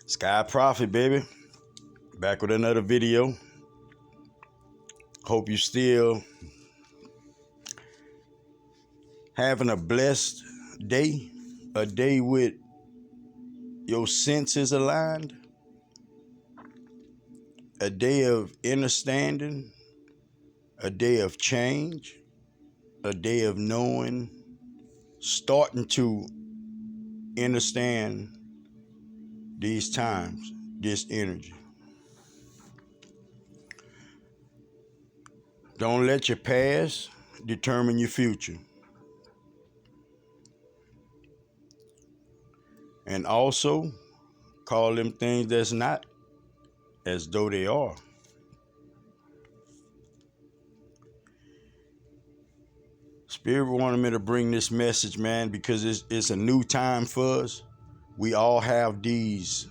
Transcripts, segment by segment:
Sky Prophet, baby. Back with another video. Hope you still having a blessed day. A day with your senses aligned. A day of understanding. A day of change. A day of knowing. Starting to understand these times, this energy. Don't let your past determine your future. And also, call them things that's not as though they are. Spirit wanted me to bring this message, man, because it's a new time for us. We all have these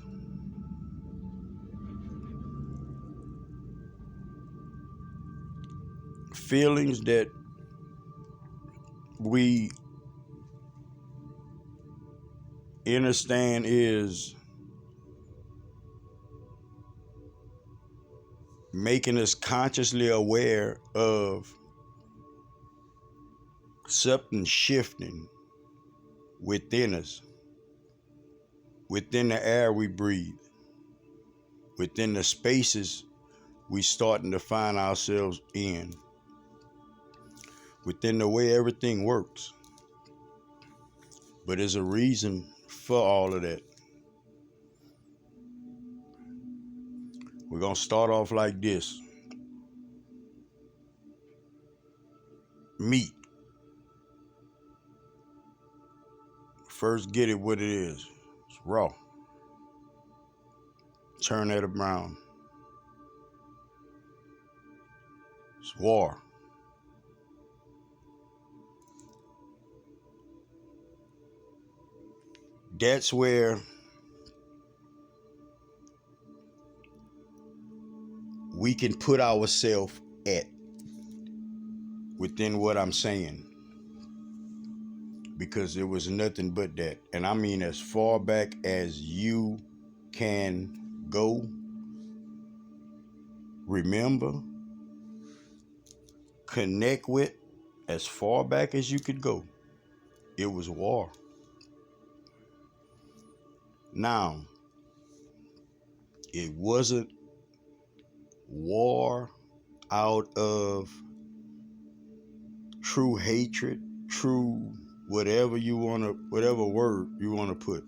feelings that we understand is making us consciously aware of something shifting within us, within the air we breathe, within the spaces we starting to find ourselves in, within the way everything works. But there's a reason for all of that. We're going to start off like this. Meat. First, get it what it is. It's raw. Turn that around. It's war. That's where we can put ourselves at within what I'm saying. Because it was nothing but that. And I mean as far back as you can go, remember, connect with, as far back as you could go. It was war. Now, it wasn't war out of true hatred, true whatever word you want to put.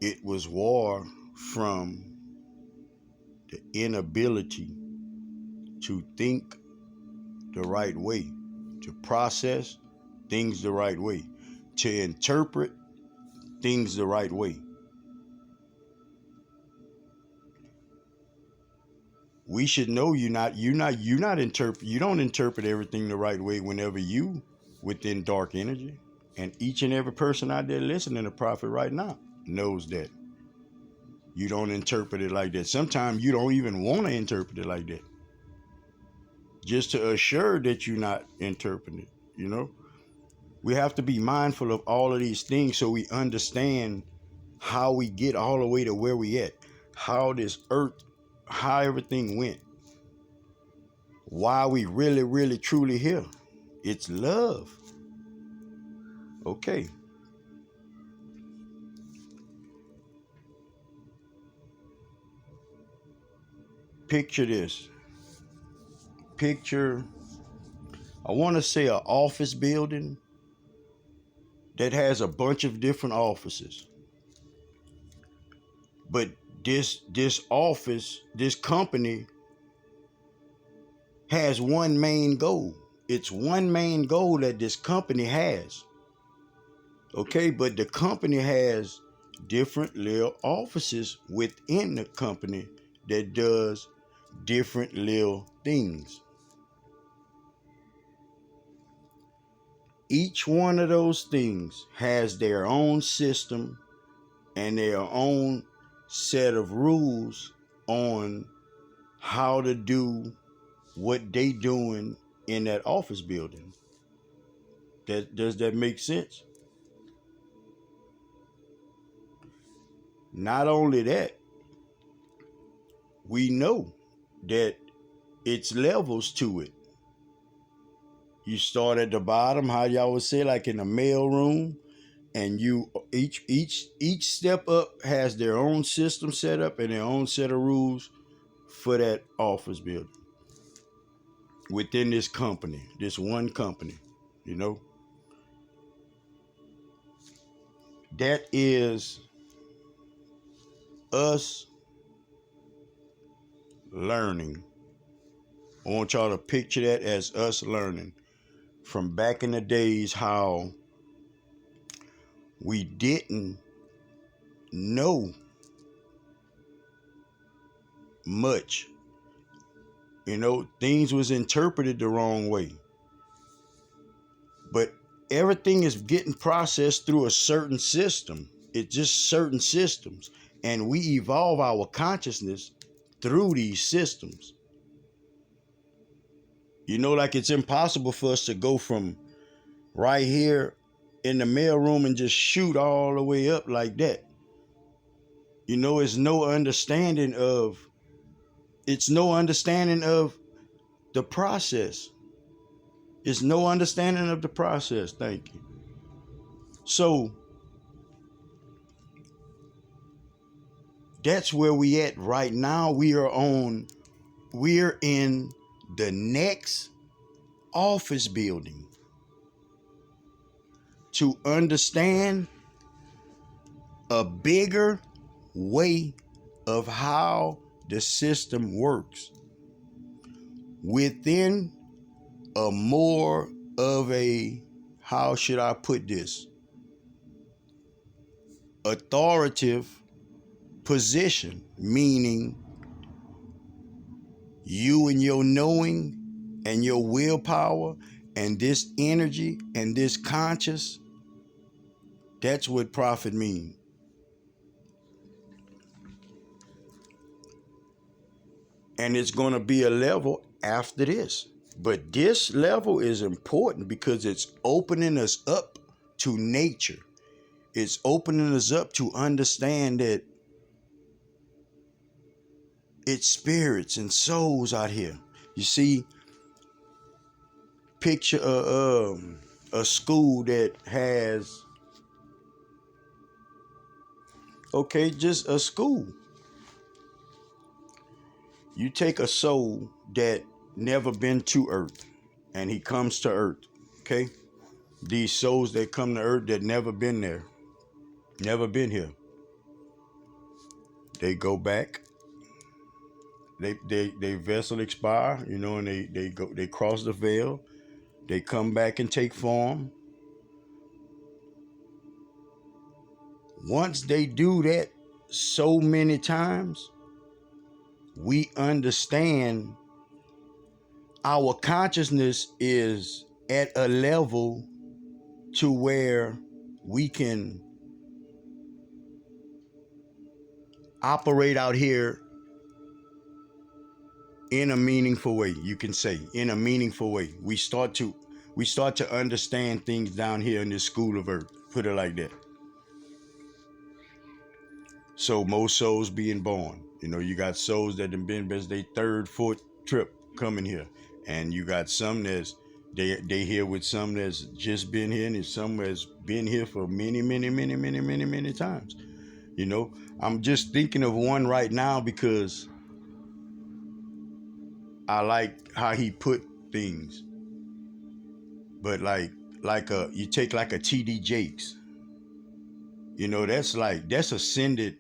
It was war from the inability to think the right way, to process things the right way, to interpret things the right way. We should know you don't interpret everything the right way whenever you within dark energy. And each and every person out there listening to Prophet right now knows that. You don't interpret it like that. Sometimes you don't even want to interpret it like that. Just to assure that you're not interpreting it, We have to be mindful of all of these things so we understand how we get all the way to where we at. How this earth, how everything went. Why we really, really, truly here. It's love. Okay. Picture this. Picture, I want to say, an office building that has a bunch of different offices. But this office, this company has one main goal. It's one main goal that this company has. Okay, but the company has different little offices within the company that does different little things. Each one of those things has their own system and their own set of rules on how to do what they doing in that office building. Does that make sense? Not only that, we know that it's levels to it. You start at the bottom, how y'all would say, like in the mail room, and you each step up has their own system set up and their own set of rules for that office building within this company, this one company, you know. That is us learning. I want y'all to picture that as us learning from back in the days, how we didn't know much. You know, things was interpreted the wrong way. But everything is getting processed through a certain system. It's just certain systems. And we evolve our consciousness through these systems. You know, like it's impossible for us to go from right here in the mailroom and just shoot all the way up like that. You know, it's no understanding of the process. It's no understanding of the process. Thank you. So that's where we at right now. We're in the next office building to understand a bigger way of how the system works within a more of a, how should I put this, authoritative position, meaning you and your knowing and your willpower and this energy and this conscious, that's what prophet means. And it's going to be a level after this. But this level is important because it's opening us up to nature. It's opening us up to understand that it's spirits and souls out here. You see, picture a school that has, okay, just a school. You take a soul that never been to earth and he comes to earth, okay? These souls that come to earth that never been there, never been here. They go back. They vessel expire, you know, and they cross the veil. They come back and take form. Once they do that so many times, we understand our consciousness is at a level to where we can operate out here in a meaningful way. You can say in a meaningful way. We start to understand things down here in this school of earth. Put it like that. So most souls being born. You know, you got souls that have been as their third, fourth trip coming here. And you got some that's they here with some that's just been here, and some that's been here for many times. You know, I'm just thinking of one right now because I like how he put things. But like you take like a TD Jakes. You know, that's ascended.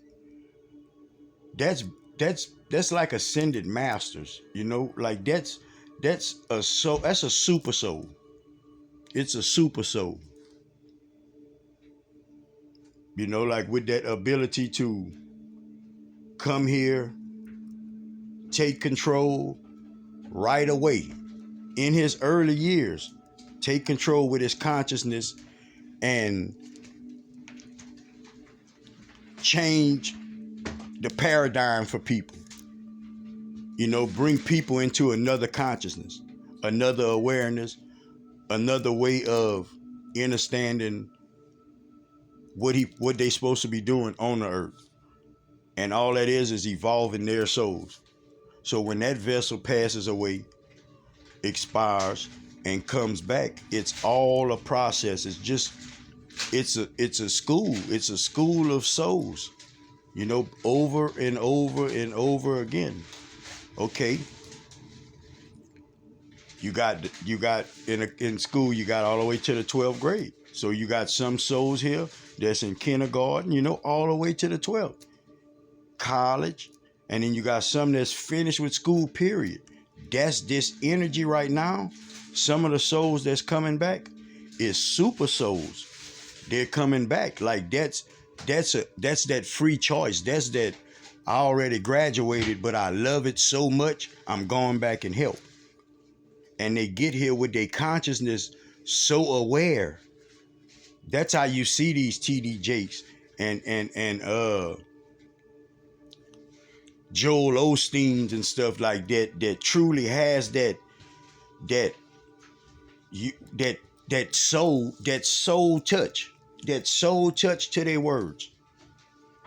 That's like ascended masters. You know, like that's a super soul. It's a super soul. You know, like with that ability to come here, take control right away in his early years, take control with his consciousness and change the paradigm for people. You know, bring people into another consciousness, another awareness, another way of understanding what they supposed to be doing on the earth. And all that is evolving their souls. So when that vessel passes away, expires, and comes back, it's all a process. It's a school. It's a school of souls, over and over and over again. Okay. You got in school, you got all the way to the 12th grade. So you got some souls here that's in kindergarten, all the way to the 12th. College, and then you got some that's finished with school, period. That's this energy right now. Some of the souls that's coming back is super souls. They're coming back. Like that's that free choice. That's that I already graduated, but I love it so much, I'm going back and help. And they get here with their consciousness so aware. That's how you see these TD Jakes and Joel Osteens and stuff like that truly has that soul touch to their words.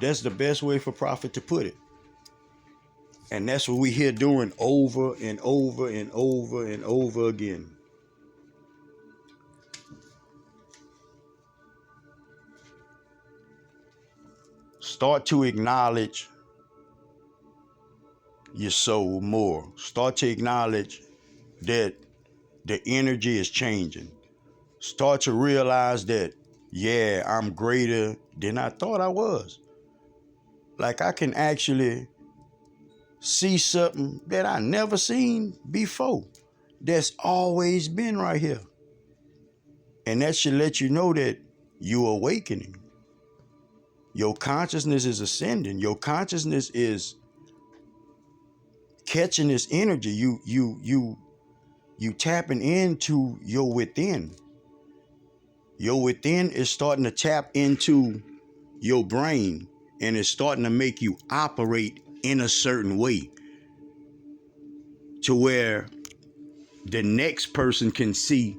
That's the best way for Prophet to put it. And that's what we here doing over and over and over and over again. Start to acknowledge your soul more. Start to acknowledge that the energy is changing. Start to realize that, yeah, I'm greater than I thought I was. Like I can actually see something that I never seen before. That's always been right here. And that should let you know that you're awakening. Your consciousness is ascending. Your consciousness is catching this energy. You tapping into your within. Your within is starting to tap into your brain, and it's starting to make you operate in a certain way to where the next person can see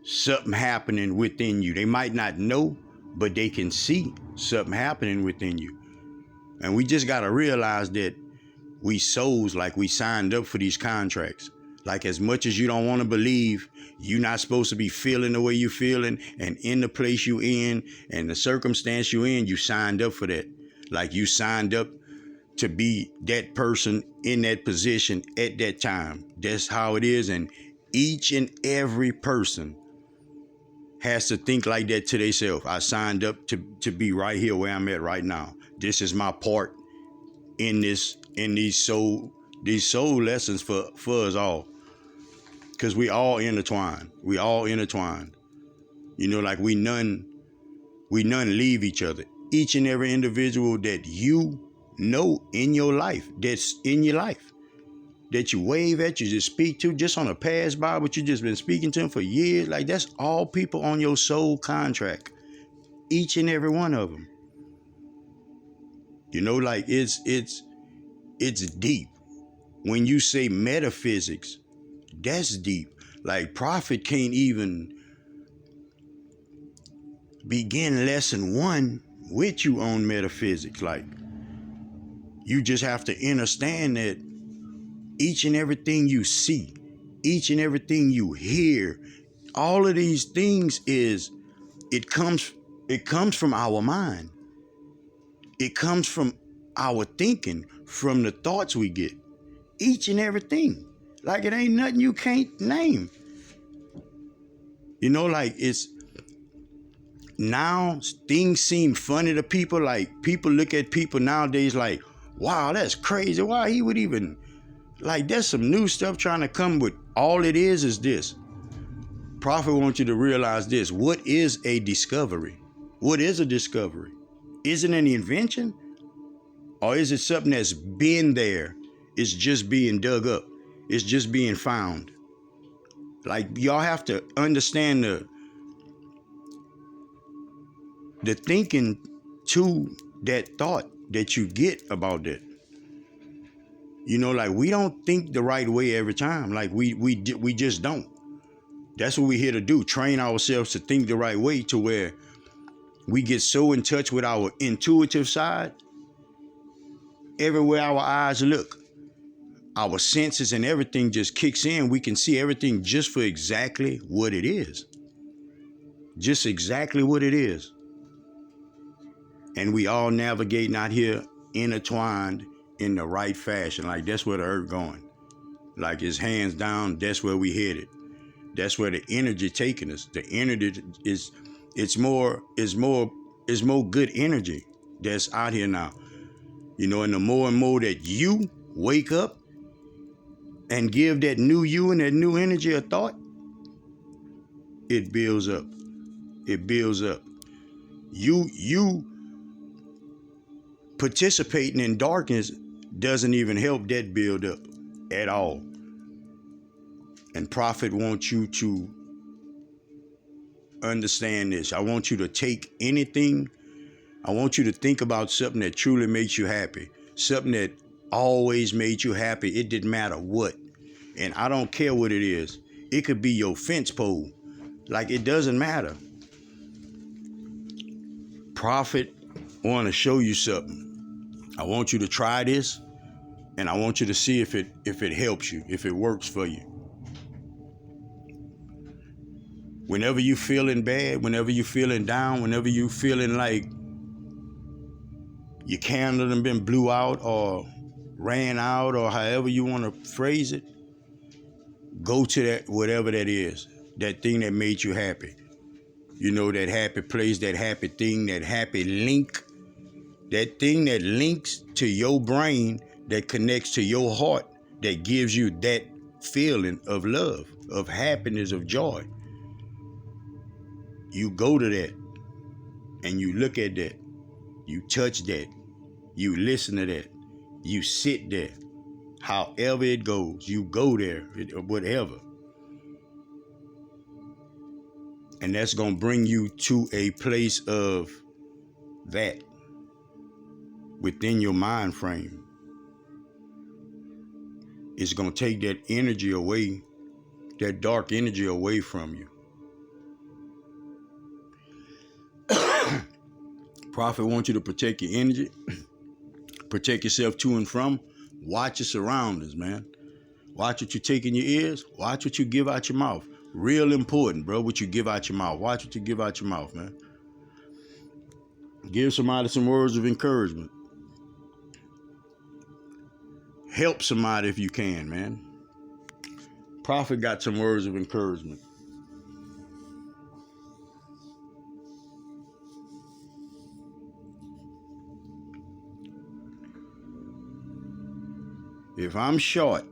something happening within you. They might not know, but they can see something happening within you. And we just got to realize that we souls, like we signed up for these contracts. Like as much as you don't want to believe, you're not supposed to be feeling the way you're feeling and in the place you in and the circumstance you in, you signed up for that. Like you signed up to be that person in that position at that time. That's how it is. And each and every person has to think like that to themselves. I signed up to be right here where I'm at right now. This is my part in these soul lessons for us all. Because we all intertwined. We all intertwined. Like we none leave each other. Each and every individual that you know in your life, that's in your life, that you wave at, you just speak to, just on a pass by, but you just been speaking to them for years. Like that's all people on your soul contract. Each and every one of them. Like it's deep. When you say metaphysics, that's deep. Like Prophet can't even begin lesson 1 with you on metaphysics. Like you just have to understand that each and everything you see, each and everything you hear, all of these things it comes from our mind. It comes from our thinking, from the thoughts we get. Each and everything. Like it ain't nothing you can't name. Like it's now things seem funny to people. Like people look at people nowadays like, wow, that's crazy. Why he would even, like there's some new stuff trying to come with. All it is this. Prophet wants you to realize this. What is a discovery? What is a discovery? Is it an invention? Or is it something that's been there? It's just being dug up. It's just being found. Like y'all have to understand the thinking to that thought that you get about that. Like we don't think the right way every time. Like we just don't. That's what we're here to do. Train ourselves to think the right way to where we get so in touch with our intuitive side Everywhere our eyes look, our senses and everything just kicks in. We can see everything just for exactly what it is. Just exactly what it is. And we all navigating out here intertwined in the right fashion. Like that's where the earth going. Like it's hands down, that's where we headed. That's where the energy taking us. The energy is it's more good energy that's out here now. You know, and the more and more that you wake up and give that new you and that new energy a thought, it builds up. It builds up. You participating in darkness doesn't even help that build up at all. And Prophet wants you to understand this. I want you to take anything. I want you to think about something that truly makes you happy. Something that always made you happy. It didn't matter what. And I don't care what it is. It could be your fence pole. Like it doesn't matter. Prophet want to show you something. I want you to try this, and I want you to see if it helps you, if it works for you. Whenever you feeling bad, whenever you feeling down, whenever you feeling like your candle done been blew out or ran out or however you want to phrase it, go to that, whatever that is, that thing that made you happy. You know, that happy place, that happy thing, that happy link, that thing that links to your brain, that connects to your heart, that gives you that feeling of love, of happiness, of joy. You go to that and you look at that, you touch that, you listen to that, you sit there. However it goes, you go there, whatever. And that's going to bring you to a place of that within your mind frame. It's going to take that energy away, that dark energy away from you. Prophet wants you to protect your energy, protect yourself to and from. Watch your surroundings, man. Watch what you take in your ears. Watch what you give out your mouth. Real important, bro, what you give out your mouth. Watch what you give out your mouth, man. Give somebody some words of encouragement. Help somebody if you can, man. Prophet got some words of encouragement. If I'm short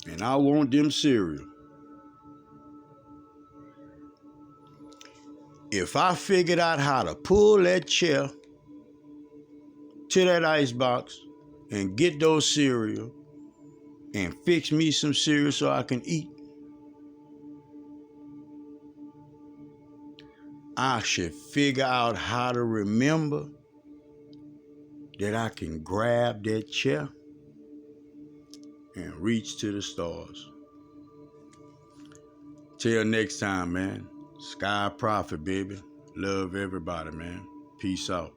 and I want them cereal, if I figured out how to pull that chair to that icebox and get those cereal and fix me some cereal so I can eat, I should figure out how to remember that I can grab that chair and reach to the stars. Till next time, man. Sky Prophet, baby. Love everybody, man. Peace out.